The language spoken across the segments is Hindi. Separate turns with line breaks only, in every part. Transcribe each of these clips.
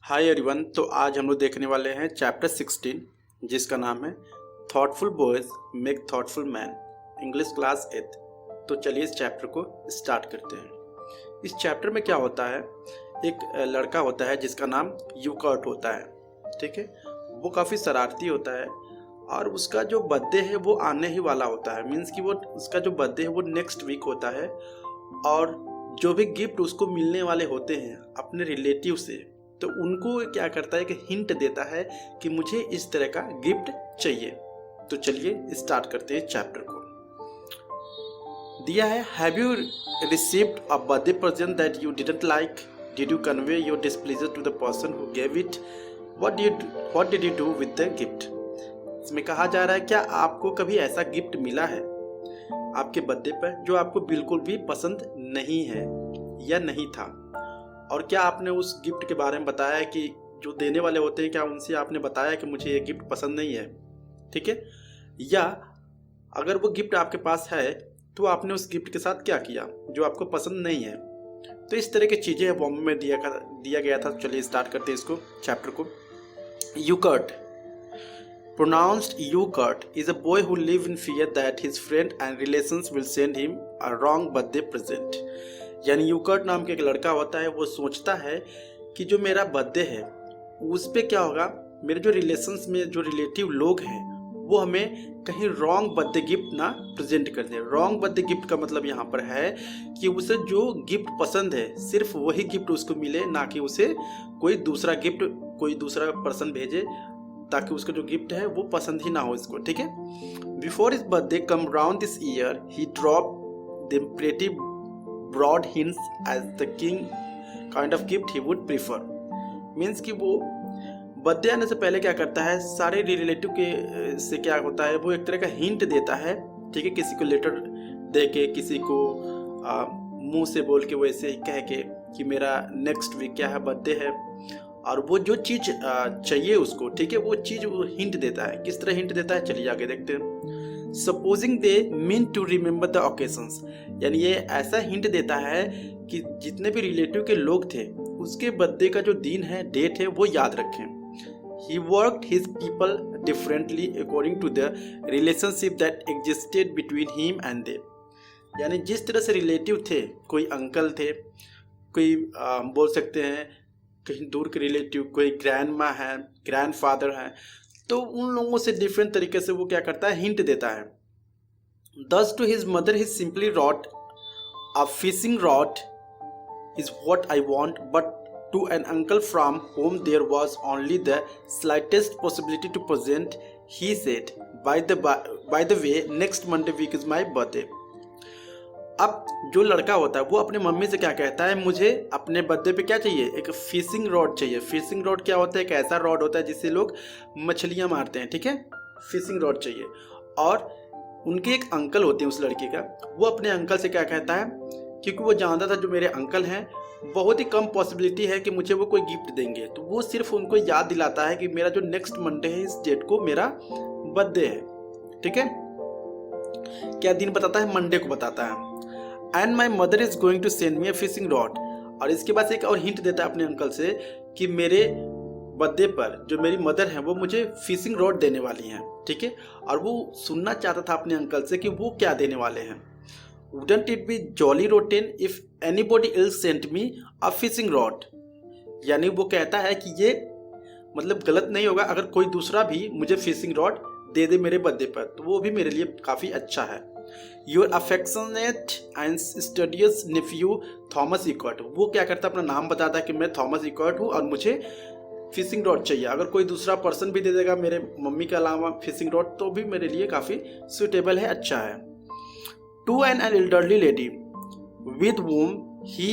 Hi everyone. तो आज हम लोग देखने वाले हैं चैप्टर 16 जिसका नाम है thoughtful boys make thoughtful man, English class 8। तो चलिए इस चैप्टर को स्टार्ट करते हैं। इस चैप्टर में क्या होता है, एक लड़का होता है जिसका नाम यूकर्ट होता है। ठीक है, वो काफ़ी शरारती होता है और उसका जो बर्थडे है वो आने ही वाला होता है। मीन्स कि वो उसका जो बर्थडे है वो नेक्स्ट वीक होता है और जो भी गिफ्ट उसको मिलने वाले होते हैं अपने रिलेटिव से, तो उनको क्या करता है कि हिंट देता है कि मुझे इस तरह का गिफ्ट चाहिए। तो चलिए स्टार्ट करते हैं चैप्टर को। दिया है, have you received a birthday present that you didn't like? Did you convey your displeasure to the person who gave it? What did you do with the gift? इसमें कहा जा रहा है, क्या आपको कभी ऐसा गिफ्ट मिला है आपके बर्थडे पर जो आपको बिल्कुल भी पसंद नहीं है या नहीं था, और क्या आपने उस गिफ्ट के बारे में बताया कि जो देने वाले होते हैं, क्या उनसे आपने बताया कि मुझे ये गिफ्ट पसंद नहीं है? ठीक है, या अगर वो गिफ्ट आपके पास है तो आपने उस गिफ्ट के साथ क्या किया जो आपको पसंद नहीं है? तो इस तरह की चीज़ें बॉम्बे में दिया गया था। चलिए स्टार्ट करते हैं इसको, चैप्टर को। यूकर्ट, pronounced Yukert, is a boy who lives in fear that his friend and relations will send him a wrong birthday present। यानी यूकर्ट नाम का एक लड़का होता है, वो सोचता है कि जो मेरा बर्थडे है उस पे क्या होगा, मेरे जो रिलेशंस में जो रिलेटिव लोग हैं वो हमें कहीं रॉन्ग बर्थडे गिफ्ट ना प्रेजेंट कर दे। रॉन्ग बर्थडे गिफ्ट का मतलब यहाँ पर है कि उसे जो गिफ्ट पसंद है सिर्फ वही गिफ्ट उसको मिले, ना कि उसे कोई दूसरा गिफ्ट कोई दूसरा पर्सन भेजे ताकि उसका जो गिफ्ट है वो पसंद ही ना हो इसको। ठीक है, before his birthday come round this year he drop the pretty broad hints as the king kind of gift he would prefer. Means कि वो बर्थडे आने से पहले क्या करता है, सारे रिलेटिव के से क्या होता है, वो एक तरह का हिंट देता है। ठीक है, किसी को लेटर दे के, किसी को मुंह से बोल के, वैसे ही कह के कि मेरा नेक्स्ट वीक क्या है, बर्थडे है, और वो जो चीज़ चाहिए उसको, ठीक है, वो चीज़ वो हिंट देता है। किस तरह हिंट देता है, चलिए आगे देखते हैं। Supposing they mean to remember the occasions, यानी ये ऐसा हिंट देता है कि जितने भी रिलेटिव के लोग थे उसके बर्थडे का जो दिन है, डेट है, वो याद रखें। He worked his people differently according to the relationship that existed between him and them। यानी जिस तरह से रिलेटिव थे, कोई अंकल थे, कोई बोल सकते हैं कहीं दूर के रिलेटिव, कोई ग्रैंड माँ है, ग्रैंड फादर है, तो उन लोगों से डिफरेंट तरीके से वो क्या करता है, हिंट देता है। Thus to his mother he simply wrote, a fishing rod is what I want, but to an uncle from whom there was only the slightest possibility to present, he said, by the way, next Monday week is my birthday। अब जो लड़का होता है वो अपने मम्मी से क्या कहता है, मुझे अपने बर्थडे पे क्या चाहिए, एक फिशिंग रॉड चाहिए। फिशिंग रॉड क्या होता है, एक ऐसा रॉड होता है जिससे लोग मछलियां मारते हैं। ठीक है, फिशिंग रॉड चाहिए। और उनके एक अंकल होते हैं उस लड़के का, वो अपने अंकल से क्या कहता है, क्योंकि वो जानता था जो मेरे अंकल हैं बहुत ही कम पॉसिबिलिटी है कि मुझे वो कोई गिफ्ट देंगे, तो वो सिर्फ उनको याद दिलाता है कि मेरा जो नेक्स्ट मंडे है इस डेट को मेरा बर्थडे है। ठीक है, क्या दिन बताता है, मंडे को बताता है। And my mother is going to send me a fishing rod, और इसके बाद एक और हिंट देता है अपने अंकल से कि मेरे बर्थडे पर जो मेरी मदर है वो मुझे फिशिंग रॉड देने वाली हैं। ठीक है, और वो सुनना चाहता था अपने अंकल से कि वो क्या देने वाले हैं। Wouldn't it be jolly rotten if anybody else sent me a fishing rod? यानी वो कहता है कि ये मतलब गलत नहीं होगा अगर कोई दूसरा भी मुझे फिशिंग रॉड दे दे मेरे बर्थडे पर, तो वो भी मेरे लिए काफ़ी अच्छा है। Your affectionate and studious nephew Thomas Eckert, वो क्या करता है, अपना नाम बताता है कि मैं थॉमस इकर्ट हूँ और मुझे फिशिंग रॉड चाहिए। अगर कोई दूसरा पर्सन भी दे देगा मेरे मम्मी के अलावा फिशिंग रॉड, तो भी मेरे लिए काफ़ी सूटेबल है, अच्छा है। To an elderly lady with whom he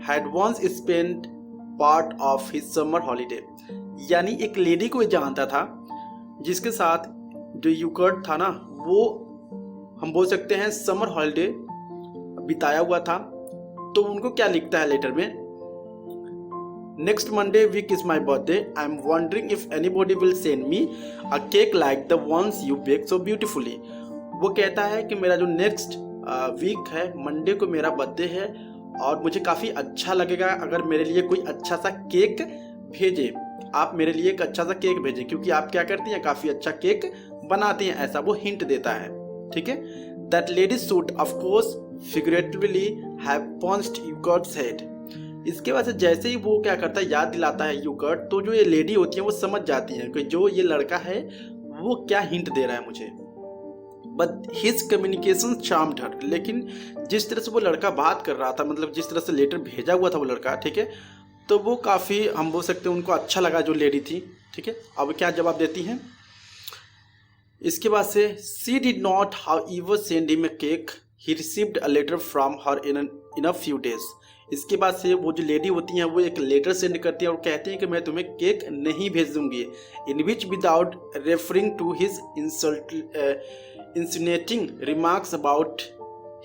had once spent part of his summer holiday, यानी एक लेडी को जानता था जिसके साथ जो यूकर्ट था ना, वो हम बोल सकते हैं समर हॉलिडे बिताया हुआ था। तो उनको क्या लिखता है लेटर में, next Monday week is my birthday, I am wondering if anybody will send me a cake like the ones you bake so beautifully. वो कहता है कि मेरा जो नेक्स्ट वीक है, मंडे को मेरा बर्थडे है और मुझे काफ़ी अच्छा लगेगा अगर मेरे लिए कोई अच्छा सा केक भेजे, आप मेरे लिए एक अच्छा सा केक भेजें, क्योंकि आप क्या करती हैं, काफ़ी अच्छा केक बनाती हैं, ऐसा वो हिंट देता है। ठीक है, that lady should of course figuratively have pounced Yugart's head. इसके बाद से जैसे ही वो क्या करता है, याद दिलाता है यूगर्ट, तो जो ये लेडी होती है वो समझ जाती है कि जो ये लड़का है वो क्या हिंट दे रहा है मुझे। बट हिज कम्युनिकेशन चार्म्ड हर, लेकिन जिस तरह से वो लड़का बात कर रहा था, मतलब जिस तरह से लेटर भेजा हुआ था वो लड़का, ठीक है, तो वो काफ़ी, हम बोल सकते हैं उनको अच्छा लगा जो लेडी थी। ठीक है, अब क्या जवाब देती हैं, इसके बाद से she did not however send him a cake, he received a letter from her in a few days. इसके बाद से वो जो लेडी होती हैं वो एक लेटर सेंड करती है और कहती हैं कि मैं तुम्हें केक नहीं भेज दूंगी, in which without referring to his insinuating remarks about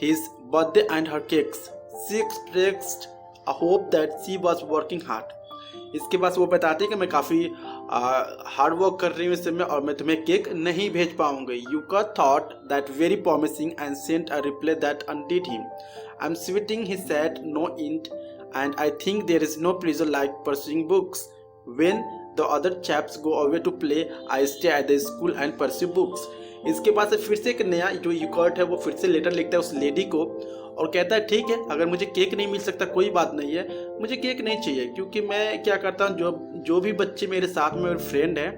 his birthday and her cakes, she expressed a hope that she was working hard. इसके बाद वो बताती है कि मैं काफ़ी हार्ड वर्क कर रही हूँ इस समय और मैं तुम्हें केक नहीं भेज पाऊंगी। Yugart thought that very promising and sent a reply that undid him. I am swotting he said no end and I think there is no pleasure like pursuing books. When the other chaps go away to play I stay at the school and pursue books. इसके बाद से फिर से एक नया जो यूगर्ट है वो फिर से लेटर लिखता है उस लेडी को और कहता है ठीक है, अगर मुझे केक नहीं मिल सकता कोई बात नहीं है, मुझे केक नहीं चाहिए, क्योंकि मैं क्या करता हूँ, जो भी बच्चे मेरे साथ में मेरे फ्रेंड हैं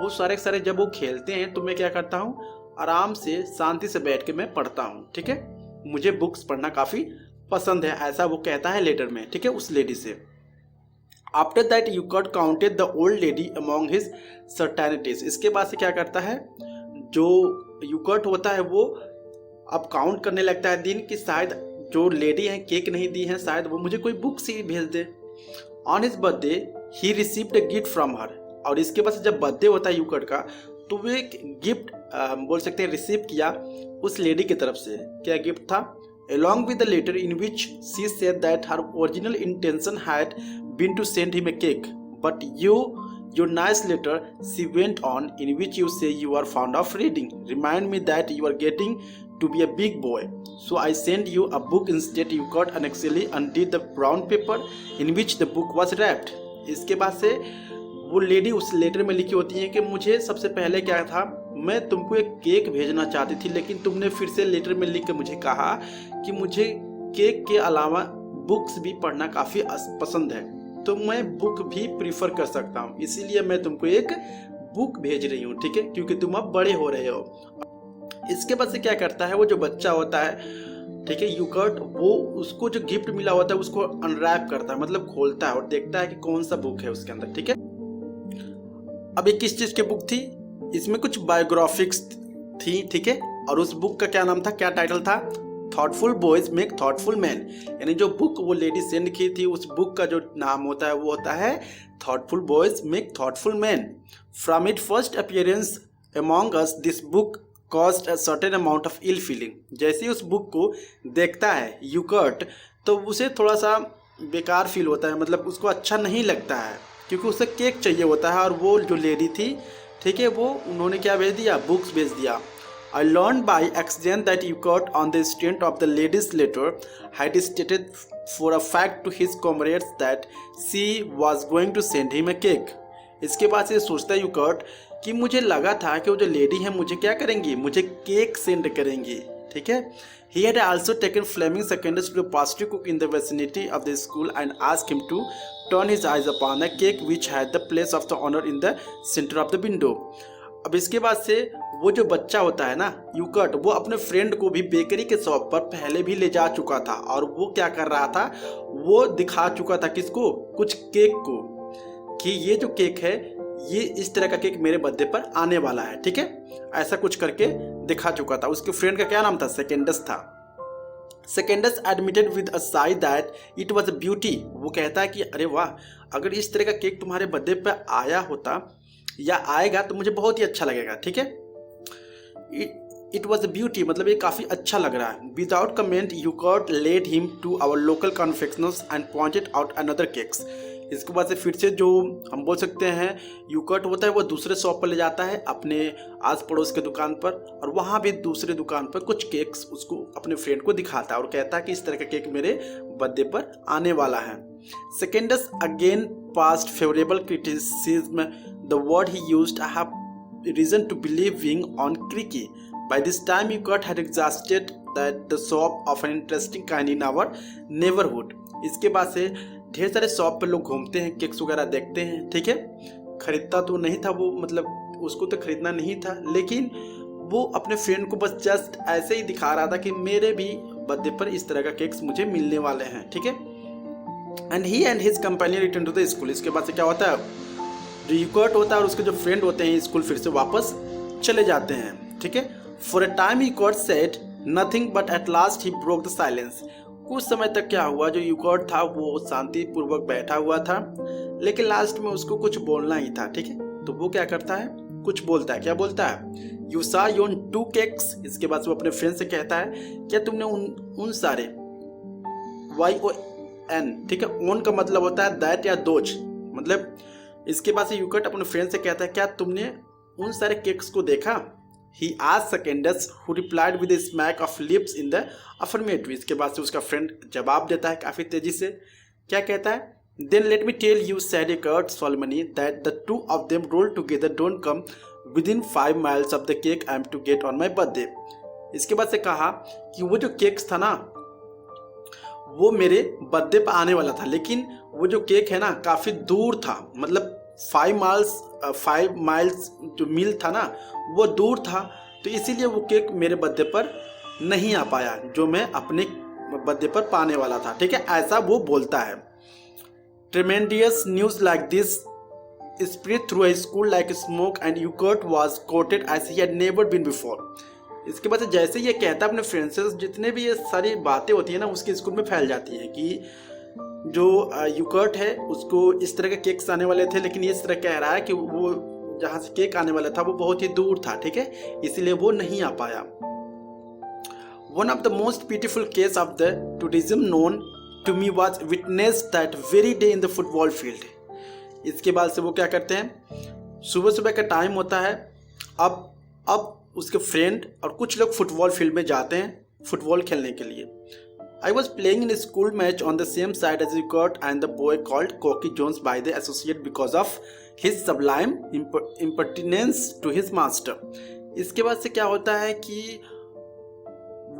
वो सारे जब वो खेलते हैं तो मैं क्या करता हूँ, आराम से शांति से बैठ के मैं पढ़ता हूँ। ठीक है, मुझे बुक्स पढ़ना काफ़ी पसंद है, ऐसा वो कहता है लेटर में। ठीक है, उस लेडी से। After that Yugart counted the old lady among his certainties. इसके बाद से क्या करता है, जो यूगर्ट होता है वो अब काउंट करने लगता है दिन कि शायद जो लेडी है केक नहीं दी है, शायद वो मुझे कोई बुक्स ही भेज दे। On his birthday he received a gift from her. और इसके बाद जब बर्थडे होता है यूगर्ट का तो वो एक गिफ्ट बोल सकते हैं रिसीव किया उस लेडी की तरफ से। क्या गिफ्ट था, along with the letter in which she said that her original intention had been to send him a cake, but your nice letter, she went on, in which you say you are fond of reading, remind me that you are getting to be a big boy, so I sent you a book instead. You got and actually undid the brown paper in which the book was wrapped. इसके बाद से वो लेडी उस लेटर में लिखी होती है कि मुझे सबसे पहले क्या था, मैं तुमको एक केक भेजना चाहती थी, लेकिन तुमने फिर से लेटर में लिख के मुझे कहा कि मुझे केक के अलावा बुक्स भी पढ़ना काफ़ी पसंद है, तो मैं बुक भी प्रीफर कर सकता हूँ, इसीलिए मैं तुमको एक बुक भेज रही हूँ। ठीक है, क्योंकि तुम अब बड़े हो रहे हो। इसके बाद से क्या करता है, वो जो बच्चा होता है, ठीक है, यूगर्ट, वो उसको जो गिफ्ट मिला होता है उसको अनरैप करता है, मतलब खोलता है और देखता है कि कौन सा बुक है उसके अंदर। ठीक है, अब ये किस चीज़ की बुक थी, इसमें कुछ बायोग्राफिक्स थी। ठीक है, और उस बुक का क्या नाम था, क्या टाइटल था, thoughtful boys make thoughtful man. यानी जो बुक वो लेडी सेंड की थी उस बुक का जो नाम होता है वो होता है thoughtful boys make thoughtful man. From it first appearance among us this book caused a certain amount of ill feeling. जैसे ही उस बुक को देखता है यूगर्ट तो उसे थोड़ा सा बेकार फील होता है, मतलब उसको अच्छा नहीं लगता है, क्योंकि उसे केक चाहिए होता है और वो जो लेडी थी, ठीक है, वो उन्होंने क्या भेज दिया, बुक्स भेज दिया। I learned by accident that Ugart, on the strength of the lady's letter, had stated for a fact to his comrades that she was going to send him a cake. इसके बाद से सोचता है यूगर्ट कि मुझे लगा था कि वो जो लेडी है मुझे क्या करेंगी, मुझे केक सेंड करेंगी। ठीक है, he had also taken Fleming Secondus to a pastry cook in the vicinity of the school and asked him to turn his eyes upon a cake which had the place of the honor in the center of the window. अब इसके बाद से वो जो बच्चा होता है ना यूगर्ट, वो अपने फ्रेंड को भी बेकरी के शॉप पर पहले भी ले जा चुका था और वो क्या कर रहा था, वो दिखा चुका था किसको, कुछ केक को, कि ये जो केक है ये इस तरह का केक मेरे बर्थडे पर आने वाला है। ठीक है, ऐसा कुछ करके दिखा चुका था। उसके फ्रेंड का क्या नाम था, सेकेंडस था। Seconds admitted with a Sai that it was a beauty. वो कहता है कि अरे वाह, अगर इस तरह का केक तुम्हारे बर्थडे पर आया होता या आएगा तो मुझे बहुत ही अच्छा लगेगा। ठीक है, इट वॉज अ ब्यूटी, मतलब ये काफ़ी अच्छा लग रहा है। Without comment Yugart led him to our local confectioners and pointed out another cakes. इसके बाद से फिर से जो हम बोल सकते हैं यूगर्ट होता है वो दूसरे शॉप पर ले जाता है अपने आस पड़ोस के दुकान पर, और वहाँ भी दूसरे दुकान पर कुछ केक्स उसको अपने फ्रेंड को दिखाता है और कहता है कि इस तरह का केक मेरे बर्थडे पर आने वाला है। Secondus again passed favorable criticism. The word he used, I have reason to believing on Creaky. By this time, Euchardt had exhausted that the shop of an interesting kind in our neighborhood. इसके बाद से ढेर सारे शॉप पे लोग घूमते हैं, केक्स वगैरह देखते हैं, ठीक है। खरीदता तो नहीं था वो, मतलब उसको तो खरीदना नहीं था, लेकिन वो अपने फ्रेंड को बस जस्ट ऐसे ही दिखा रहा था कि मेरे भी बर्थडे पर इस तरह का केक्स मुझे मिलने वाले हैं, ठीक है। And he and his companion return to the school. इसके बाद से क्या होता है, जो यूकर्ट होता है और उसके जो फ्रेंड होते हैं स्कूल फिर से वापस चले जाते हैं, ठीक है। For a time Yukert said nothing but at last he broke the silence. कुछ समय तक क्या हुआ, जो यूकर्ट था वो शांतिपूर्वक बैठा हुआ था, लेकिन लास्ट में उसको कुछ बोलना ही था, ठीक है। तो वो क्या करता है, कुछ बोलता है। क्या बोलता है, यू सा योन 2 केक्स। इसके बाद वो अपने फ्रेंड से कहता है, क्या तुमने उन सारे YON, ठीक है, ओन का मतलब होता है दैट या दोज, मतलब इसके बाद से यूकर्ट अपने फ्रेंड से कहता है, क्या तुमने उन सारे केक्स को देखा। He asked Secundus, who replied with a smack of lips in the affirmative. इसके बाद से उसका फ्रेंड जवाब देता है काफ़ी तेजी से। क्या कहता है, Then let me tell you, said Euchardt solemnly, that the two of them rolled together don't come within 5 miles of the cake I am to get on my birthday. इसके बाद से कहा कि वो जो केक्स था ना, वो मेरे बर्थडे पर आने वाला था, लेकिन वो जो केक है ना काफ़ी दूर था, मतलब 5 माइल्स जो मील था ना वो दूर था, तो इसीलिए वो केक मेरे बर्थडे पर नहीं आ पाया जो मैं अपने बर्थडे पर पाने वाला था, ठीक है। ऐसा वो बोलता है। Tremendous news like this spread through a school like smoke and Euchardt was quoted as he had never been before. इसके बाद जैसे ये कहता है अपने फ्रेंड्स से, जितने भी ये सारी बातें होती है ना उसके स्कूल में फैल जाती है कि जो यूकर्ट है उसको इस तरह के केक्स आने वाले थे, लेकिन ये इस तरह कह रहा है कि वो जहाँ से केक आने वाला था वो बहुत ही दूर था, ठीक है, इसलिए वो नहीं आ पाया। One of the most beautiful case of the tourism known to me was witnessed that very day in the football field. इसके बाद से वो क्या करते हैं, सुबह सुबह का टाइम होता है, अब उसके फ्रेंड और कुछ लोग फुटबॉल फील्ड में जाते हैं फुटबॉल खेलने के लिए। I was playing in a school match on the same side as Euchardt and the boy called Cocky Jones by the associate because of his sublime impertinence to his master. इसके बाद से क्या होता है कि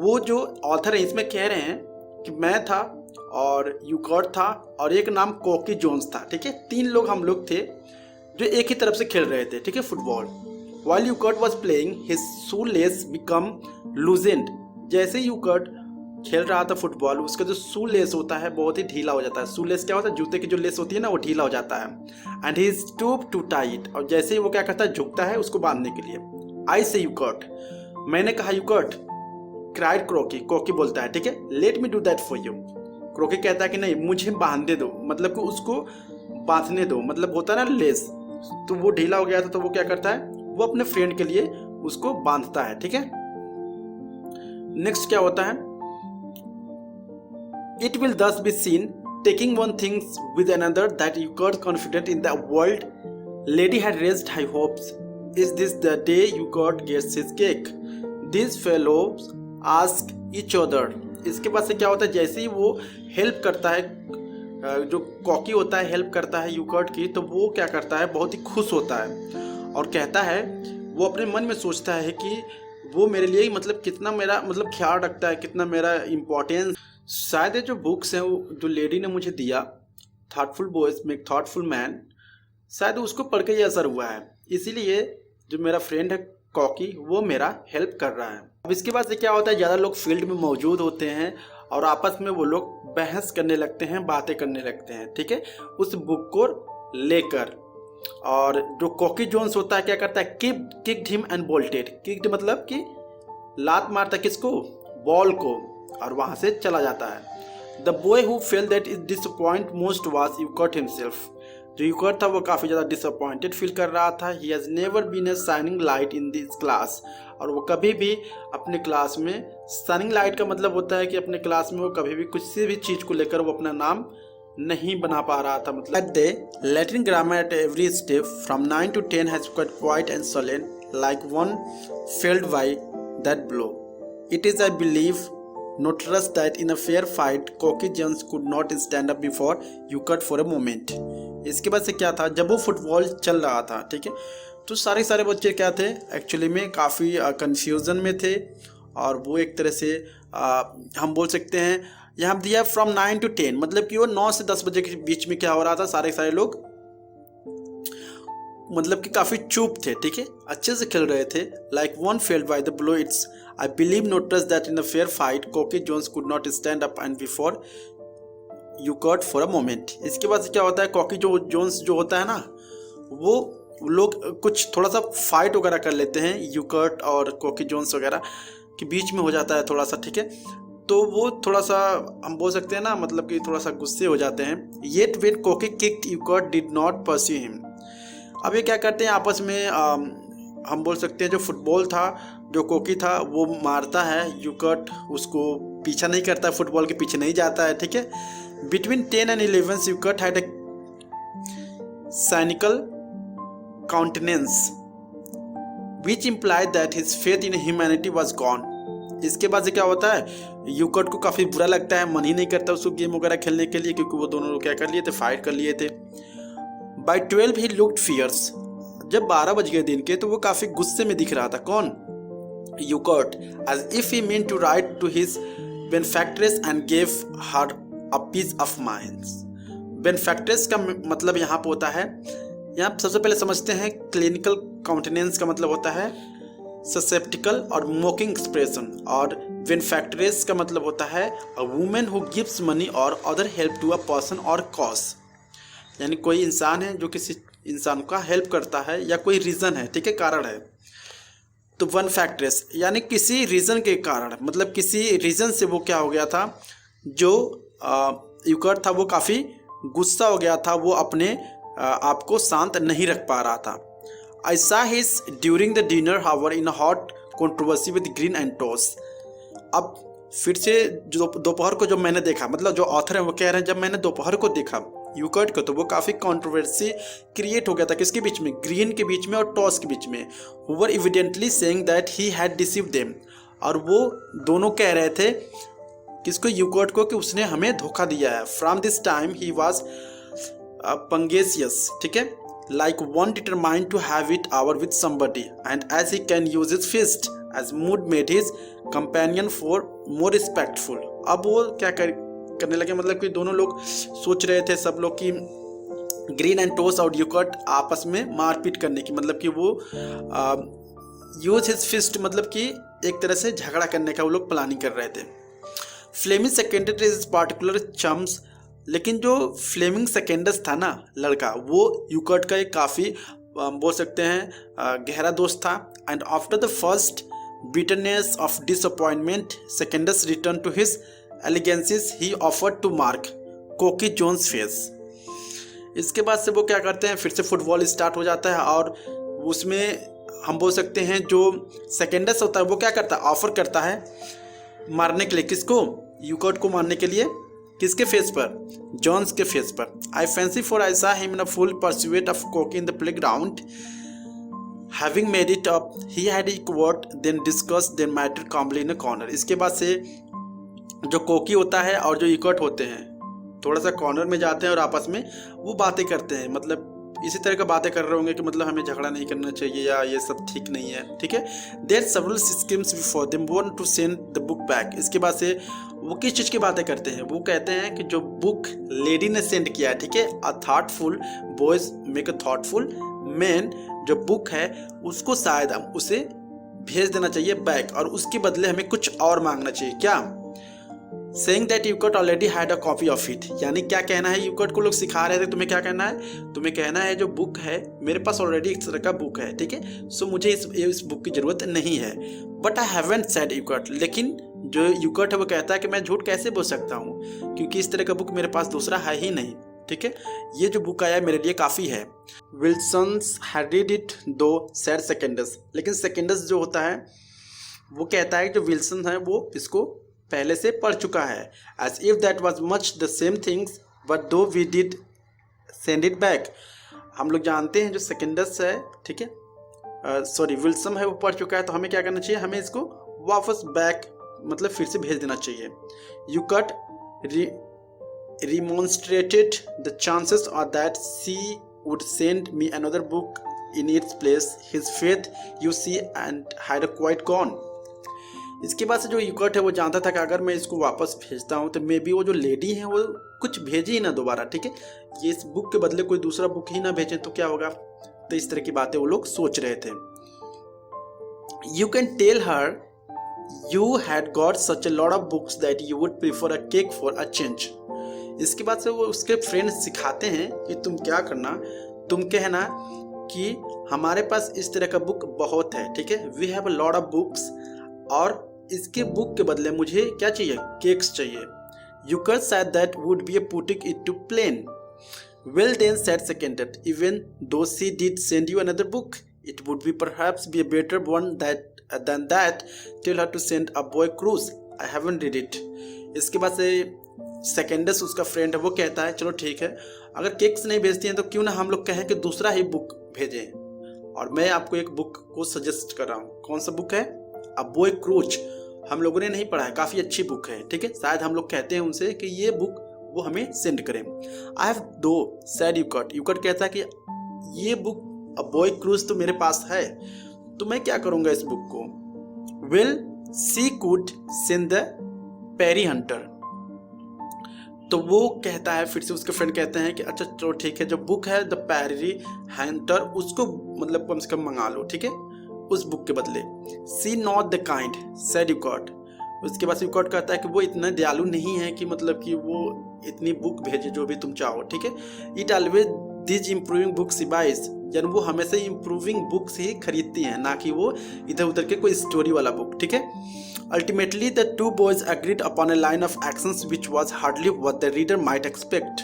वो जो ऑथर है इसमें कह रहे हैं कि मैं था और यूकर्ट था और एक नाम कॉकी जोन्स था, ठीक है। 3 लोग हम लोग थे जो एक ही तरफ से खेल रहे थे, ठीक है, football. While Euchardt was playing, his shoelace become loosened. जैसे यूकर्ट खेल रहा था फुटबॉल, उसका जो शू लेस होता है बहुत ही ढीला हो जाता है। शू लेस क्या होता है, जूते की जो लेस होती है ना वो ढीला हो जाता है। And he stoop to tight, और जैसे ही वो क्या करता है झुकता है उसको बांधने के लिए। आई से यूकर्ट, मैंने कहा यूकर्ट। क्राइड क्रोकी, कोकी बोलता है, ठीक है, let me do that for you. Crocky कहता है कि नहीं मुझे बांधने दो, मतलब कि उसको बांधने दो, मतलब होता है ना लेस, तो वो ढीला हो गया था तो वो क्या करता है, वो अपने फ्रेंड के लिए उसको बांधता है, ठीक है। नेक्स्ट क्या होता है, It will thus be seen, taking one thing with another, that Euchardt, confident in the world, lady had raised high hopes. Is this the day Euchardt gets his cake? These fellows ask each other. इसके बाद से क्या होता है, जैसे ही वो हेल्प करता है, जो कॉकी होता है हेल्प करता है यूकर्ट की, तो वो क्या करता है, बहुत ही खुश होता है और कहता है, वो अपने मन में सोचता है कि वो मेरे लिए मतलब कितना मेरा मतलब ख्याल रखता है, कितना मेरा इम्पोर्टेंस। शायद ये जो बुक्स हैं वो जो लेडी ने मुझे दिया, thoughtful boys make thoughtful man, शायद उसको पढ़ के ये असर हुआ है, इसीलिए जो मेरा फ्रेंड है कॉकी वो मेरा हेल्प कर रहा है। अब इसके बाद से क्या होता है, ज़्यादा लोग फील्ड में मौजूद होते हैं और आपस में वो लोग बहस करने लगते हैं, बातें करने लगते हैं, ठीक है, उस बुक को लेकर। और जो कॉकी जोन्स होता है क्या करता है, kicked him and bolted. Kicked मतलब कि लात मारता किसको, बॉल को, और वहां से चला जाता है। The boy who felt that is disappoint most was Yukert himself. जो यूकर्ट था वो काफ़ी ज़्यादा डिसअपॉइंटेड फील कर रहा था। He has never been a shining light in this class, और वो कभी भी अपने क्लास में, शाइनिंग लाइट का मतलब होता है कि अपने क्लास में वो कभी भी किसी भी चीज़ को लेकर वो अपना नाम नहीं बना पा रहा था। मतलब they Latin grammar at every step from 9 to 10 has got quiet and sullen like one felled by that blow. It is, I believe, noticed that in a fair fight, Cocky Jones could not stand up before Euchre for a moment. इसके बाद से क्या था, जब वो फुटबॉल चल रहा था, ठीक है, तो सारे बच्चे क्या थे, एक्चुअली में काफ़ी कंफ्यूजन में थे। और वो एक तरह से हम बोल सकते हैं, यहाँ दिया फ्रॉम 9 to 10, मतलब कि वो 9 से 10 बजे के बीच में क्या हो रहा था, सारे लोग मतलब कि काफ़ी चुप थे, ठीक है, अच्छे से खेल रहे थे। Like one felled by the blow it's I believe notice that in the fair fight Cocky Jones could not stand up and before Yukert for a moment. इसके बाद क्या होता है, कॉकी जोन्स जो होता है ना, वो लोग कुछ थोड़ा सा फाइट वगैरह कर लेते हैं, यूकर्ट और कॉकी जोन्स वगैरह के बीच में हो जाता है थोड़ा सा, ठीक है, तो वो थोड़ा सा हम बोल सकते हैं ना, मतलब कि थोड़ा सा गुस्से हो जाते हैं। Yet when Cocky kicked Yukert did not pursue him. अब ये क्या करते हैं आपस में, हम बोल सकते हैं जो फुटबॉल था, जो कोकी था, वो मारता है, यूकर्ट उसको पीछा नहीं करता, फुटबॉल के पीछे नहीं जाता है, ठीक है। Between 10 and 11 Yukert had a cynical countenance which implied that his faith in humanity was gone. इसके बाद से क्या होता है, यूकर्ट को काफ़ी बुरा लगता है, मन ही नहीं करता उसको गेम वगैरह खेलने के लिए, क्योंकि वो दोनों लोग क्या कर लिए थे, फाइट कर लिए थे। By 12 he looked fierce. जब 12 बज गए दिन के, तो वो काफ़ी गुस्से में दिख रहा था। कौन? यूकर्ट, as if he meant to write to his benefactress and gave her a piece of mind. benefactress का मतलब यहाँ पे होता है, यहाँ सबसे पहले समझते हैं, क्लिनिकल काउंटेनेंस का मतलब होता है ससेप्टिकल और मोकिंग एक्सप्रेशन, और benefactress का मतलब होता है a woman who gives money or other help to a person or cause। यानी कोई इंसान है जो किसी इंसान का हेल्प करता है, या कोई रीज़न है, ठीक है, कारण है। तो वन फैक्ट्रेस यानी किसी रीज़न के कारण, मतलब किसी रीज़न से वो क्या हो गया था, जो यूकर्ट था वो काफ़ी गुस्सा हो गया था, वो अपने आप को शांत नहीं रख पा रहा था। I saw his during the dinner hour in hot controversy with Green and Toss. अब फिर से जो दोपहर को जब मैंने देखा, मतलब जो ऑथर है वो कह रहे हैं, जब मैंने दोपहर को देखा यूकर्ट को, तो वो काफ़ी कंट्रोवर्सी क्रिएट हो गया था। किसके बीच में? ग्रीन के बीच में और टॉस के बीच में। Who were evidently saying that he had deceived them, और वो दोनों कह रहे थे किसको? यूकर्ट को, कि उसने हमें धोखा दिया है। From this time he was pugnacious, ठीक है, like one determined to have it our with somebody, and as he can use his fist as mood made his companion for more respectful. अब वो क्या करने लगे, मतलब कि दोनों लोग सोच रहे थे सब लोग कि ग्रीन एंड टॉस और यूकर्ट आपस में मारपीट करने की, मतलब कि वो यूज हिज फिस्ट, मतलब कि एक तरह से झगड़ा करने का वो लोग प्लानिंग कर रहे थे। Fleming seconds is particular chums, लेकिन जो फ्लेमिंग सेकेंडस था ना लड़का, वो यूकर्ट का एक काफ़ी बोल सकते हैं गहरा दोस्त था। And after the first bitterness of disappointment, Secundus returned to his allegiances. He offered to mark Cocky Jones' face. इसके बाद से वो क्या करते हैं, फिर से फुटबॉल स्टार्ट हो जाता है, और उसमें हम बोल सकते हैं जो सेकेंडस होता है वो क्या करता है, ऑफर करता है मारने के लिए। किसको? यूकर्ट को मारने के लिए। किसके फेस पर? जॉन्स के फेस पर। आई fancy for I saw him in a full pursuit of Cocky in the playground. Having made it up, he had equated, then discussed their matter calmly in a corner. इसके बाद से जो कोकी होता है और जो यूकर्ट होते हैं थोड़ा सा कॉर्नर में जाते हैं और आपस में वो बातें करते हैं, मतलब इसी तरह का बातें कर रहे होंगे कि मतलब हमें झगड़ा नहीं करना चाहिए या ये सब ठीक नहीं है, ठीक है। There several schemes before them want to send the book back. इसके बाद से वो किस चीज़ की बातें करते हैं, वो कहते हैं कि जो बुक लेडी ने सेंड किया है, ठीक है, अ thoughtful boys make a thoughtful man, जो बुक है उसको शायद हम उसे भेज देना चाहिए बैक, और उसके बदले हमें कुछ और मांगना चाहिए। क्या? Saying that Yukert already had a copy of it. यानी क्या कहना है, यूकर्ट को लोग सिखा रहे थे तुम्हें क्या कहना है, तुम्हें कहना है जो बुक है मेरे पास ऑलरेडी इस तरह का बुक है, ठीक है, सो मुझे इस बुक की जरूरत नहीं है। बट आई हैवंट सेड यूकर्ट, लेकिन जो यूकर्ट है वो कहता है कि मैं झूठ कैसे बोल सकता हूँ, क्योंकि इस तरह का बुक मेरे पास दूसरा है ही नहीं, ठीक है, ये जो बुक आया मेरे लिए काफ़ी है। विल्सन्स हैड रीड इट दो सैड सेकेंडस, लेकिन सेकेंडस जो होता है वो कहता है कि जो विल्सन है वो इसको पहले से पढ़ चुका है। As if that was much the same things but though we did send it back. हम लोग जानते हैं जो सेकेंडस है, ठीक है, सॉरी विल्सन है वो पढ़ चुका है, तो हमें क्या करना चाहिए, हमें इसको वापस बैक मतलब फिर से भेज देना चाहिए। यूकट remonstrated the chances are that she would send me another book in its place. His faith, you see, and had quite gone. इसके बाद से जो यूकट है वो जानता था कि अगर मैं इसको वापस भेजता हूँ तो मे बी वो जो लेडी है वो कुछ भेजे ही ना दोबारा, ठीक है, ये इस बुक के बदले कोई दूसरा बुक ही ना भेजें तो क्या होगा। तो इस तरह की बातें वो लोग सोच रहे थे। You can tell her you had got such a lot of books that you would prefer a cake for a change. इसके बाद से वो उसके फ्रेंड्स सिखाते हैं कि तुम क्या करना, तुम कहना कि हमारे पास इस तरह का बुक बहुत है, ठीक है, we have a lot of books, और इसके बुक के बदले मुझे क्या चाहिए, केक्स चाहिए। Yukat said that would be putting it too plain. Well then said Secundus, even though she did send you another book, it would be perhaps be a better one than that. Tell her to send a boy cruise. I haven't read it. इसके बाद से सेकेंडस उसका फ्रेंड है वो कहता है चलो ठीक है, अगर केक्स नहीं भेजती हैं तो क्यों ना हम लोग कहें कि दूसरा ही बुक भेजें। और मैं आपको एक बुक को सजेस्ट कर रहा हूँ। कौन सा बुक है? A boy cruise. हम लोगों ने नहीं पढ़ा है, काफ़ी अच्छी बुक है, ठीक है, शायद हम लोग कहते हैं उनसे कि ये बुक वो हमें सेंड करें। आई हैव दो सैड यूकट। यूकट कहता है कि ये बुक अ बॉय क्रूज तो मेरे पास है, तो मैं क्या करूँगा इस बुक को। Well she could send the Perry Hunter. तो वो कहता है, फिर से उसके फ्रेंड कहते हैं कि अच्छा चलो ठीक है, जो बुक है द पेरी हंटर उसको मतलब कम से कम मंगा लो, ठीक है, उस बुक के बदले। सी नॉट द काइंड सेड यूकट। उसके बाद यूकट कहता है कि वो इतना दयालु नहीं है कि मतलब कि वो इतनी बुक भेजे जो भी तुम चाहो, ठीक है। It always this improving books boys, यानी वो हमेशा इम्प्रूविंग बुक्स ही खरीदती हैं, ना कि वो इधर उधर के कोई स्टोरी वाला बुक, ठीक है। Ultimately, the two boys agreed upon a line of actions which was hardly what the reader might expect.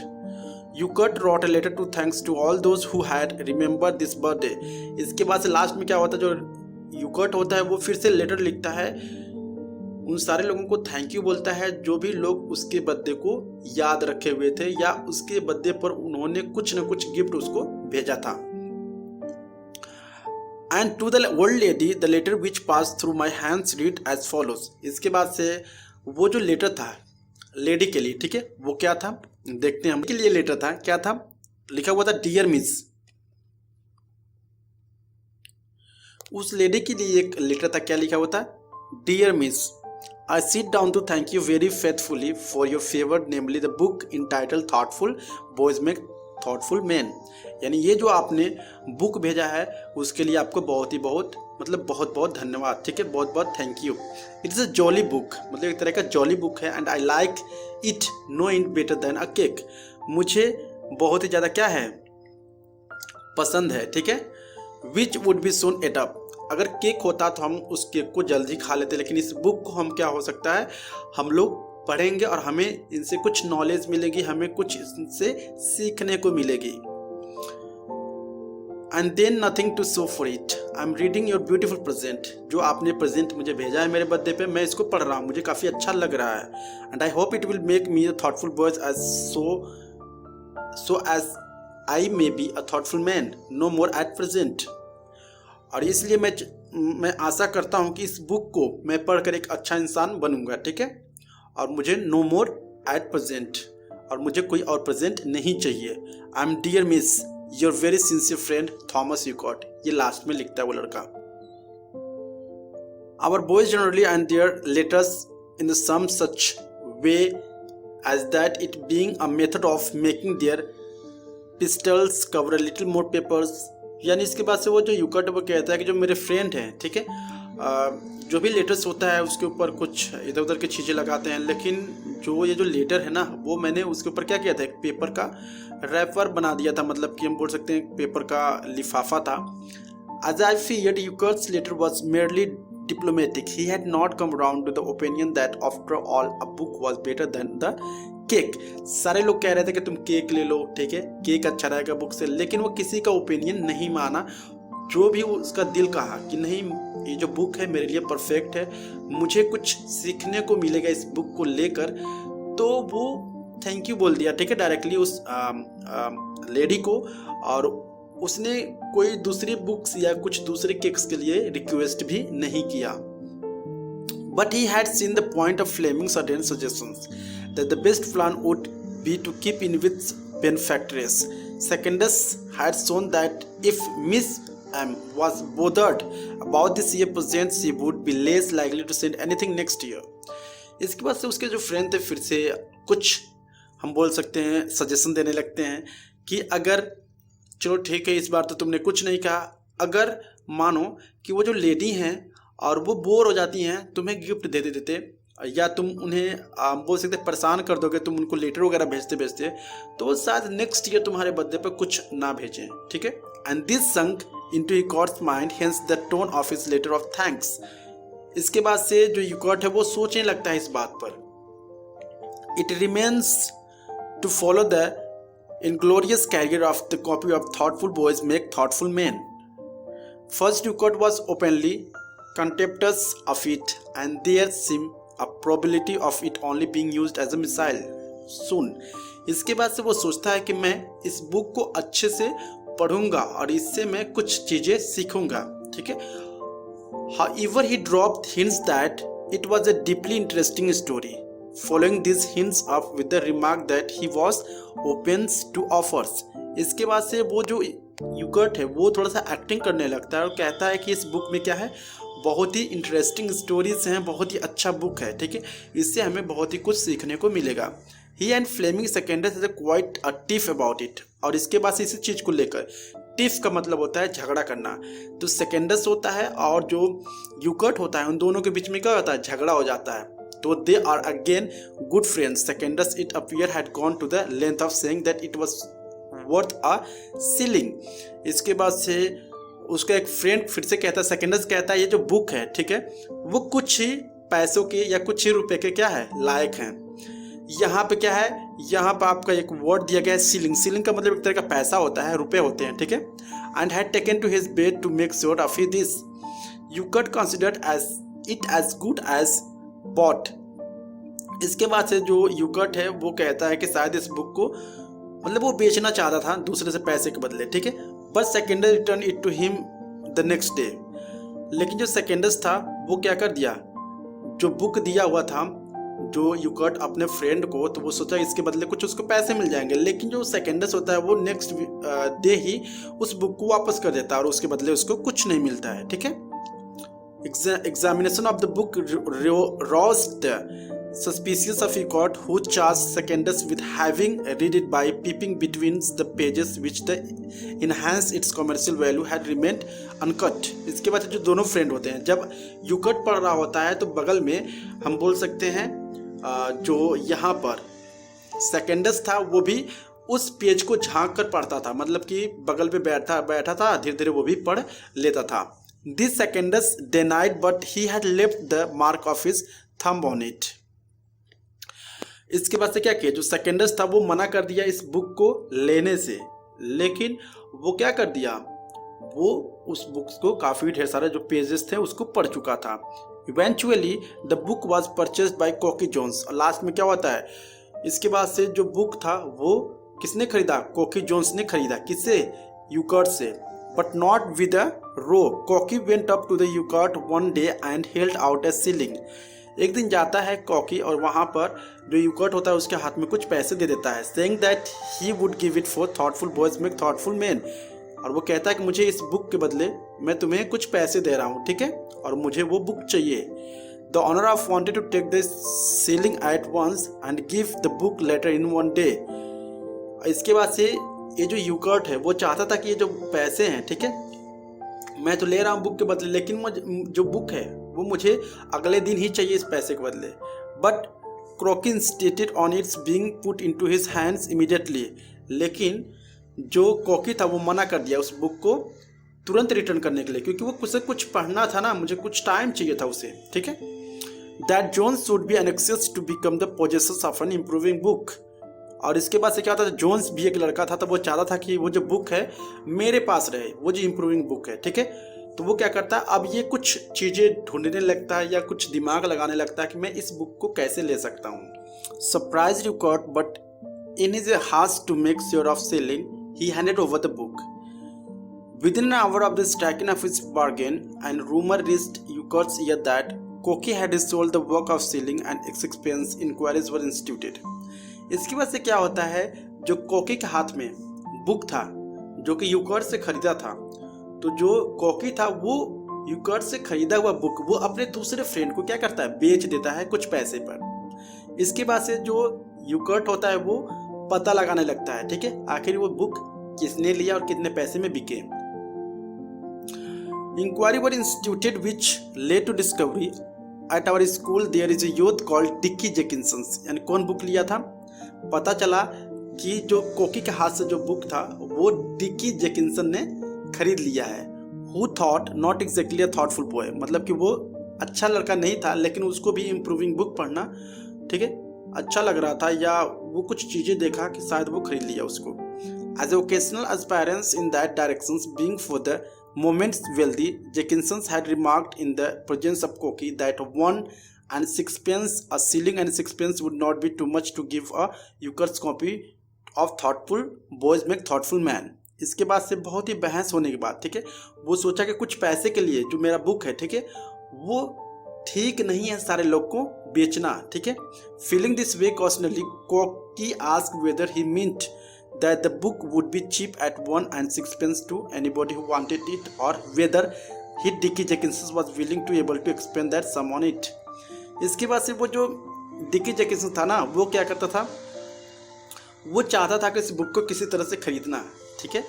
यूकट wrote a letter to thanks to all those who had remembered this birthday. इसके बाद से लास्ट में क्या होता है, जो यूकट होता है वो फिर से लेटर लिखता है, उन सारे लोगों को थैंक यू बोलता है जो भी लोग उसके बर्थडे को याद रखे हुए थे या उसके बर्थडे पर उन्होंने कुछ न कुछ गिफ्ट उसको भेजा था। And to the old lady, the letter which passed through my hands read as follows. इसके बाद से वो जो लेटर था लेडी के लिए, ठीक है, वो क्या था देखते हैं हम। के लिए लेटर था, क्या था लिखा हुआ था, डियर मिस। उस लेडी के लिए एक लेटर था, क्या लिखा हुआ था, dear miss, I sit down to thank you very faithfully for your favor, namely the book entitled Thoughtful Boys Make Thoughtful Men. यानी ये जो आपने बुक भेजा है उसके लिए आपको बहुत ही बहुत मतलब बहुत बहुत धन्यवाद, ठीक है, बहुत बहुत thank you. It is a jolly book, मतलब एक तरह का जॉली बुक है, and I like it no in better than a cake. मुझे बहुत ही ज़्यादा क्या है, पसंद है, ठीक है। Which would be soon eat up. अगर केक होता तो हम उस केक को जल्दी खा लेते, लेकिन इस बुक को हम क्या हो सकता है, हम लोग पढ़ेंगे और हमें इनसे कुछ नॉलेज मिलेगी, हमें कुछ इनसे सीखने को मिलेगी। And then nothing to show for it, I am reading your beautiful present. जो आपने प्रेजेंट मुझे भेजा है मेरे बर्थडे पे, मैं इसको पढ़ रहा हूँ, मुझे काफ़ी अच्छा लग रहा है। And I hope it will make me a thoughtful boys as so as I may be a thoughtful man, no more at present. और इसलिए मैं आशा करता हूँ कि इस बुक को मैं पढ़कर एक अच्छा इंसान बनूंगा, ठीक है, और मुझे नो मोर एट प्रेजेंट, और मुझे कोई और प्रेजेंट नहीं चाहिए। I am dear Miss your very sincere friend Thomas Yucott. ये लास्ट में लिखता है वो लड़का। Our boys generally end their letters in some such way as that it being a method of making their epistles cover a little more papers. यानी इसके बाद से वो जो यूकट वो कहता है कि जो मेरे फ्रेंड हैं, ठीक है, जो भी लेटर्स होता है उसके ऊपर कुछ इधर उधर की चीज़ें लगाते हैं, लेकिन जो ये जो लेटर है ना वो मैंने उसके ऊपर क्या किया था, एक पेपर का रैपर बना दिया था, मतलब कि हम बोल सकते हैं पेपर का लिफाफा था। As I feared, Euchart's letter was merely diplomatic. He had not come round to the opinion that after all a book was better than the cake. सारे लोग कह रहे थे कि तुम केक ले लो, ठीक है, केक अच्छा रहेगा बुक से, लेकिन वो किसी का ओपिनियन नहीं माना। जो भी उसका दिल कहा कि नहीं ये जो बुक है मेरे लिए परफेक्ट है, मुझे कुछ सीखने को मिलेगा इस बुक को लेकर, तो वो थैंक यू बोल दिया, ठीक है, डायरेक्टली उस लेडी को। और उसने कोई दूसरी बुक्स या कुछ दूसरे केक्स के लिए रिक्वेस्ट भी नहीं किया। But he had seen the point of Fleming's certain suggestions that the best plan would be to keep in with benefactress. Secondus had shown that if Miss M was bothered about this year present, she would be less likely to send anything next year. इसके बाद से उसके जो फ्रेंड थे फिर से कुछ हम बोल सकते हैं सजेशन देने लगते हैं कि अगर चलो ठीक है इस बार तो तुमने कुछ नहीं कहा, अगर मानो कि वो जो लेडी हैं और वो बोर हो जाती हैं तुम्हें गिफ्ट देते देते, या तुम उन्हें बोल सकते परेशान कर दोगे, तुम उनको लेटर वगैरह भेजते भेजते, तो वो शायद नेक्स्ट ईयर तुम्हारे बर्थडे पर कुछ ना भेजें, ठीक है। And this sunk into Yucott's mind, hence the tone of his letter of thanks. इसके बाद से जो यूकॉट है वो सोचने लगता है इस बात पर। It remains to follow the inglorious career of the copy of thoughtful boys make thoughtful men. First, Euclid was openly contemptuous of it, and there seemed a probability of it only being used as a missile. Soon, इसके बाद से वो सोचता है कि मैं इस बुक को अच्छे से पढ़ूंगा और इससे मैं कुछ चीजें सीखूंगा, ठीक है। However, he dropped hints that it was a deeply interesting story, following these hints up with the remark that he was open to offers. इसके बाद से वो जो यूकर्ट है वो थोड़ा सा एक्टिंग करने लगता है और कहता है कि इस बुक में क्या है, बहुत ही इंटरेस्टिंग स्टोरीज हैं, बहुत ही अच्छा बुक है, ठीक है, इससे हमें बहुत ही कुछ सीखने को मिलेगा। He and Fleming seconds is quite a tiff about it. और इसके बाद इसी चीज़ को लेकर, टिफ का मतलब होता है झगड़ा करना, तो सेकेंडस होता है और जो यूकर्ट होता है उन दोनों के बीच में क्या होता है, झगड़ा हो जाता है। तो they are again good friends. Secundus, it appear, had gone to the length of saying that it was worth a shilling. इसके बाद से उसका एक फ्रेंड फिर से कहता है, सेकेंडस कहता है ये जो बुक है, ठीक है, वो कुछ ही पैसों के या कुछ ही रुपए के क्या है, लायक हैं। यहाँ पे क्या है, यहाँ पे आपका एक वर्ड दिया गया है सीलिंग। सीलिंग का मतलब एक तरह का पैसा होता है, रुपए होते हैं, ठीक है। And had taken to his bed to make sure of this. Yukert considered as it as good as bought. इसके बाद से जो यूकर्ट है वो कहता है कि शायद इस बुक को मतलब वो बेचना चाहता था दूसरे से पैसे के बदले, ठीक है। But seconds return it to him the next day. लेकिन जो सेकेंडस था वो क्या कर दिया, जो बुक दिया हुआ था जो यूकर्ट अपने फ्रेंड को, तो वो सोचा इसके बदले कुछ उसको पैसे मिल जाएंगे। लेकिन जो सेकेंडस होता है वो नेक्स्ट डे ही उस बुक को वापस कर देता है और उसके बदले उसको कुछ नहीं मिलता है, ठीक है। Examination of the book roused the suspicions of Euclid, who charged Secundus with having read it by peeping between the pages, which the enhanced its commercial value had remained uncut. इसके बाद जो दोनों फ्रेंड होते हैं, जब यूकर्ट पढ़ रहा होता है तो बगल में हम बोल सकते हैं जो यहाँ पर सेकेंडस था वो भी उस पेज को झांक कर पढ़ता था, मतलब कि बगल पे बैठा था, धीरे धीरे वो भी पढ़ लेता था। This Secundus denied, but he had left the mark of his thumb on it. इसके बाद से क्या किया, जो सेकेंडस था वो मना कर दिया इस बुक को लेने से, लेकिन वो क्या कर दिया, वो उस बुक को काफ़ी ढेर सारे जो पेजेस थे उसको पढ़ चुका था। Eventually the book was purchased by Cocky Jones. और लास्ट में क्या होता है, इसके बाद से जो बुक था वो किसने खरीदा, कोकी जोन्स ने खरीदा। किससे, यूकर्ट से। But not with a row. Cocky went up to the Euclid one day and held out a shilling. एक दिन जाता है कॉकी और वहाँ पर जो यूकर्ट होता है उसके हाथ में कुछ पैसे दे देता है, saying that he would give it for thoughtful boys make thoughtful men. और वो कहता है कि मुझे इस बुक के बदले मैं तुम्हें कुछ पैसे दे रहा हूँ, ठीक है, और मुझे वो बुक चाहिए। The owner of wanted to take the shilling at once and give the book later in one day. इसके बाद से ये जो यूकर्ट है वो चाहता था कि ये जो पैसे हैं, ठीक है, मैं तो ले रहा हूँ बुक के बदले, लेकिन मुझे जो बुक है वो मुझे अगले दिन ही चाहिए इस पैसे के बदले। But Crocky insisted on its being put into his hands immediately. लेकिन जो कॉकी था वो मना कर दिया उस बुक को तुरंत रिटर्न करने के लिए, क्योंकि वो उसे कुछ पढ़ना था ना, मुझे कुछ टाइम चाहिए था उसे, ठीक है। That Jones should be anxious to become the possessor of an improving book. और इसके बाद से क्या होता था, जोन्स भी एक लड़का था, तो वो चाहता था कि वो जो बुक है मेरे पास रहे, वो जो इम्प्रूविंग बुक है, ठीक है। तो वो क्या करता है, अब ये कुछ चीज़ें ढूंढने लगता है या कुछ दिमाग लगाने लगता है कि मैं इस बुक को कैसे ले सकता हूँ। Surprise Ukert, but in his haste to make sure of selling he handed over the book. Within an hour of the striking of his bargain, and rumor reached Euclid's ear that कोकी had sold the work of sealing and expense inquiries were instituted. इसकी वजह से क्या होता है, जो कोकी के हाथ में बुक था जो कि यूकर्ट से खरीदा था, तो जो कोकी था वो यूकर्ट से खरीदा हुआ बुक वो अपने दूसरे फ्रेंड को क्या करता है, बेच देता है कुछ पैसे पर। इसके बाद से जो यूकर्ट होता है वो पता लगाने लगता है, ठीक है, आखिर वो बुक किसने लिया और कितने पैसे में बिके। Inquiry were instituted which led to discovery at our school there is a youth called Dickie Jenkinson. यानी कौन बुक लिया था, पता चला कि जो कोकी के हाथ से जो बुक था वो डिक्की जेकिंसन ने खरीद लिया है। Who thought not exactly a thoughtful boy, मतलब कि वो अच्छा लड़का नहीं था लेकिन उसको भी इम्प्रूविंग बुक पढ़ना, ठीक है, अच्छा लग रहा था, या वो कुछ चीज़ें देखा कि शायद वो खरीद लिया उसको। As occasional aspirants in that direction being for the moment wealthy, Jenkinson's had remarked in the presence of Cokey that 1 and 6 pence a shilling and 6 pence would not be too much to give a Eucharist copy of thoughtful boys make thoughtful man. इसके बाद से बहुत ही बहस होने के बाद, ठीक है, वो सोचा कि कुछ पैसे के लिए जो मेरा बुक है, ठीक है, वो ठीक नहीं है सारे लोग को बेचना, ठीक है। Feeling this way cautiously, Cokey asked whether he meant that the book would be cheap at 1 and 6 pence to anybody who wanted it, or whether he Dickie Jenkinson was willing to able to expend that sum on it. इसके बाद से वो जो डिकी जेकिंसन था ना, वो क्या करता था, वो चाहता था कि इस बुक को किसी तरह से खरीदना, ठीक है,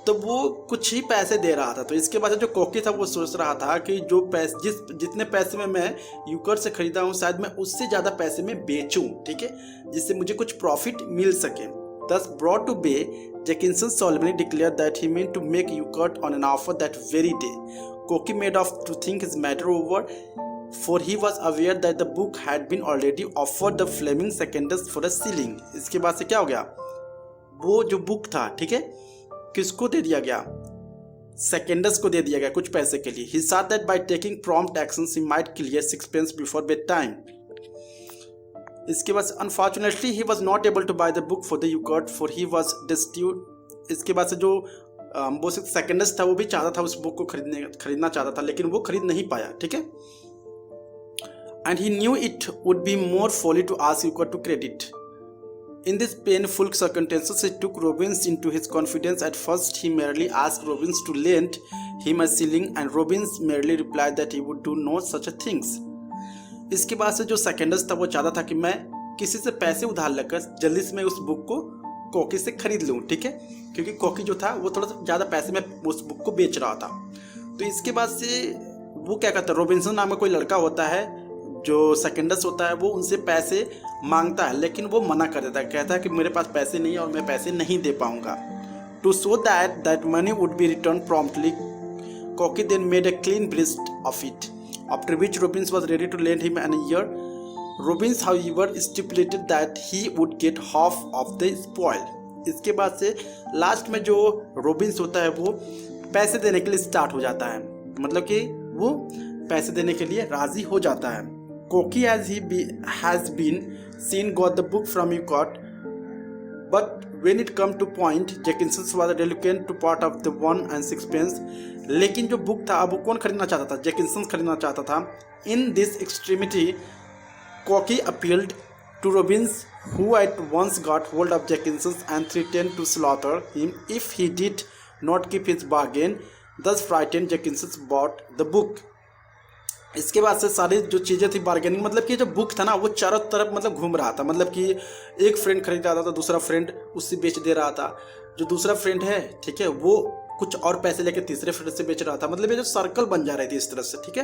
तो वो कुछ ही पैसे दे रहा था। तो इसके बाद जो कोकी था वो सोच रहा था कि जो पैसे जितने पैसे में मैं यूकर्ट से खरीदा हूँ शायद मैं उससे ज़्यादा पैसे में बेचूँ, ठीक है, जिससे मुझे कुछ प्रॉफिट मिल सके। Thus brought to bay, Jenkinson solemnly declared that he meant to make Euchardt on an offer that very day. Koki made off to think his matter over, for he was aware that the book had been already offered the flaming secondus for a shilling. इसके बाद से क्या हो गया, वो जो बुक था, ठीक है, किसको दे दिया गया, सेकेंडस को दे दिया गया कुछ पैसे के लिए। He saw that by taking prompt actions he might clear 6 pence before bedtime. इसके बाद unfortunately he was not able to buy the book for the Ukert for he was destitute. इसके बाद से जो वो सेकेंडस था वो भी चाहता था उस बुक को खरीदना चाहता था, लेकिन वो खरीद नहीं पाया, ठीक है। And he knew it would be more folly to ask Ukert to credit. In this painful circumstances he took Robbins into his confidence. At first he merely asked Robbins to lend him a shilling and Robbins merely replied that he would do no such a things. इसके बाद से जो सेकेंडस था वो चाहता था कि मैं किसी से पैसे उधार लेकर जल्दी से मैं उस बुक को कोकी से खरीद लूँ, ठीक है, क्योंकि कोकी जो था वो थोड़ा सा ज़्यादा पैसे में उस बुक को बेच रहा था। तो इसके बाद से वो क्या करता है, रॉबिन्सन नाम का कोई लड़का होता है जो सेकेंडस होता है, वो उनसे पैसे मांगता है लेकिन वो मना कर देता है, कहता है कि मेरे पास पैसे नहीं है और मैं पैसे नहीं दे पाऊँगा। To show that money would be return promptly, Cokey then made a clean breast of it, after which Robbins was ready to lend him an year. Robbins however stipulated that he would get half of the spoil. इसके बाद से लास्ट में जो रॉबिन्स होता है वो पैसे देने के लिए स्टार्ट हो जाता है, मतलब कि वो पैसे देने के लिए राजी हो जाता है। कोकी as he has been seen got the book from Euchardt, but when it come to point, Jenkinson was reluctant to part of the 1 and 6 pence. लेकिन जो बुक था अब वो कौन खरीदना चाहता था, जेकिंसन खरीदना चाहता था। In this extremity Cokey appealed to Robbins who at once got hold of Jenkinson and threatened to slaughter him if he did not keep his bargain. Thus frightened, Jenkinson bought the book. इसके बाद से सारी जो चीज़ें थी बार्गेनिंग, मतलब कि जो बुक था ना वो चारों तरफ मतलब घूम रहा था, मतलब कि एक फ्रेंड खरीद रहा था तो दूसरा फ्रेंड उससे बेच दे रहा था, जो दूसरा फ्रेंड है, ठीक है, वो कुछ और पैसे लेके तीसरे फ्रेंड से बेच रहा था, मतलब ये जो सर्कल बन जा रही थी इस तरह से, ठीक है।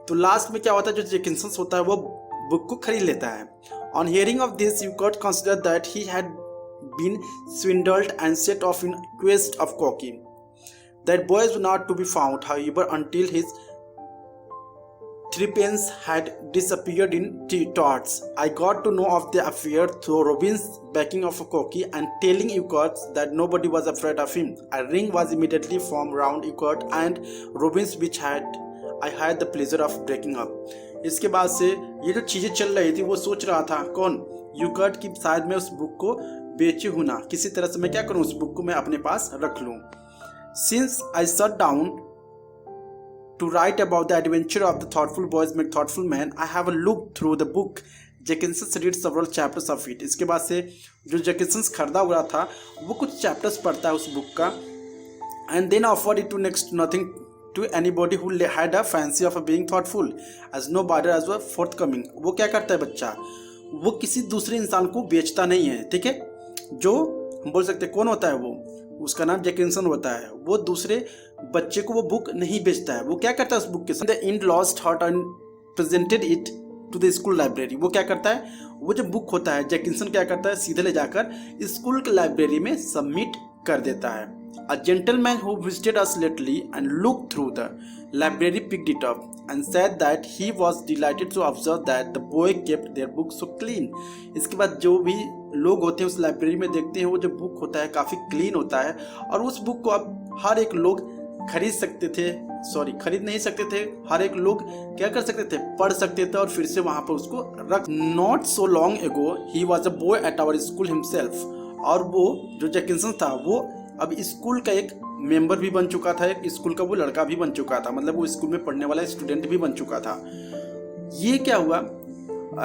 तो लास्ट में क्या होता है, जो जेकिंसन होता है वो बुक को खरीद लेता है। On hearing of this Ukert consider that he had been swindled and set off in quest of Koki. That boys were not to be found, however, until his 3 pence had disappeared in torts. I got to know of the affair through Robbins' backing of Koki and telling Euchardt that nobody was afraid of him. A ring was immediately formed round Euchardt and Robbins, which I had the pleasure of breaking up. इसके बाद से ये जो चीज़ें चल रही थी वो सोच रहा था कौन, यूकर्ट की शायद मैं उस बुक को बेची हूँ ना, किसी तरह से मैं क्या करूँ, उस बुक को मैं अपने पास रख लूँ। Since I sat down To write about the adventure of the thoughtful boys make thoughtful men, I have looked through the book. Jefferson read several chapters of it. इसके बाद से जो जेकिंसन खरीदा हुआ था वो कुछ चैप्टर्स पढ़ता है उस बुक का, and then offered it to next nothing to anybody who had a fancy of being thoughtful, as no buyers were forthcoming. वो क्या करता है बच्चा, वो किसी दूसरे इंसान को बेचता नहीं है, ठीक है। जो हम बोल सकते हैं कौन होता है वो, उसका नाम जेकिंसन होता है। वो दूसरे बच्चे को वो बुक नहीं बेचता है। वो क्या करता है उस बुक के साथ, the end lost heart and presented it to the school library. वो क्या करता है, वो जो बुक होता है जेकिंसन क्या करता है, सीधे ले जाकर स्कूल के लाइब्रेरी में सबमिट कर देता है। A gentleman who visited us lately and looked through the library picked it up and said that he was delighted to observe that the boy kept their book so clean. इसके बाद जो भी लोग होते हैं उस लाइब्रेरी में देखते हैं वो जो बुक होता है काफ़ी क्लीन होता है, और उस बुक को अब हर एक लोग खरीद सकते थे, खरीद नहीं सकते थे, हर एक लोग क्या कर सकते थे, पढ़ सकते थे और फिर से वहाँ पर उसको रख। Not so long ago he was a boy at our school himself. और वो जो जेकिंसन था वो अब स्कूल का एक मेंबर भी बन चुका था, एक स्कूल का वो लड़का भी बन चुका था, मतलब वो स्कूल में पढ़ने वाला स्टूडेंट भी बन चुका था। ये क्या हुआ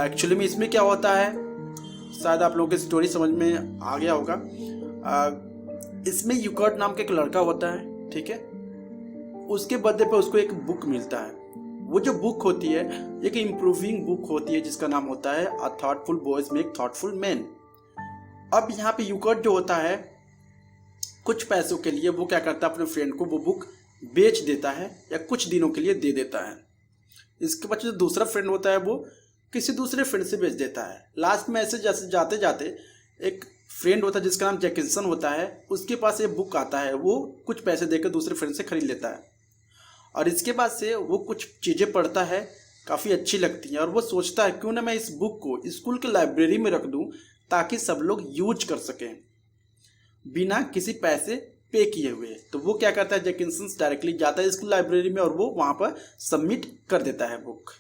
एक्चुअली में, इसमें क्या होता है, शायद आप लोगों की स्टोरी समझ में आ गया होगा। इसमें यूकर्ट नाम का एक लड़का होता है, ठीक है। उसके बर्थडे पे उसको एक बुक मिलता है। वो जो बुक होती है एक इम्प्रूविंग बुक होती है जिसका नाम होता है अ thoughtful boys make thoughtful man. अब यहाँ पे यूकर्ट जो होता है कुछ पैसों के लिए वो क्या करता है, अपने फ्रेंड को वो बुक बेच देता है या कुछ दिनों के लिए दे देता है। इसके बाद जो दूसरा फ्रेंड होता है वो किसी दूसरे फ्रेंड से बेच देता है। लास्ट में ऐसे जैसे जाते जाते एक फ्रेंड होता है जिसका नाम जेकिंसन होता है, उसके पास ये बुक आता है, वो कुछ पैसे देकर दूसरे फ्रेंड से खरीद लेता है। और इसके बाद से वो कुछ चीज़ें पढ़ता है, काफ़ी अच्छी लगती हैं, और वो सोचता है क्यों ना मैं इस बुक को स्कूल के लाइब्रेरी में रख दूँ ताकि सब लोग यूज कर सकें बिना किसी पैसे पे किए हुए। तो वो क्या करता है, जेकिंसन डायरेक्टली जाता है स्कूल लाइब्रेरी में और वो वहाँ पर सबमिट कर देता है बुक।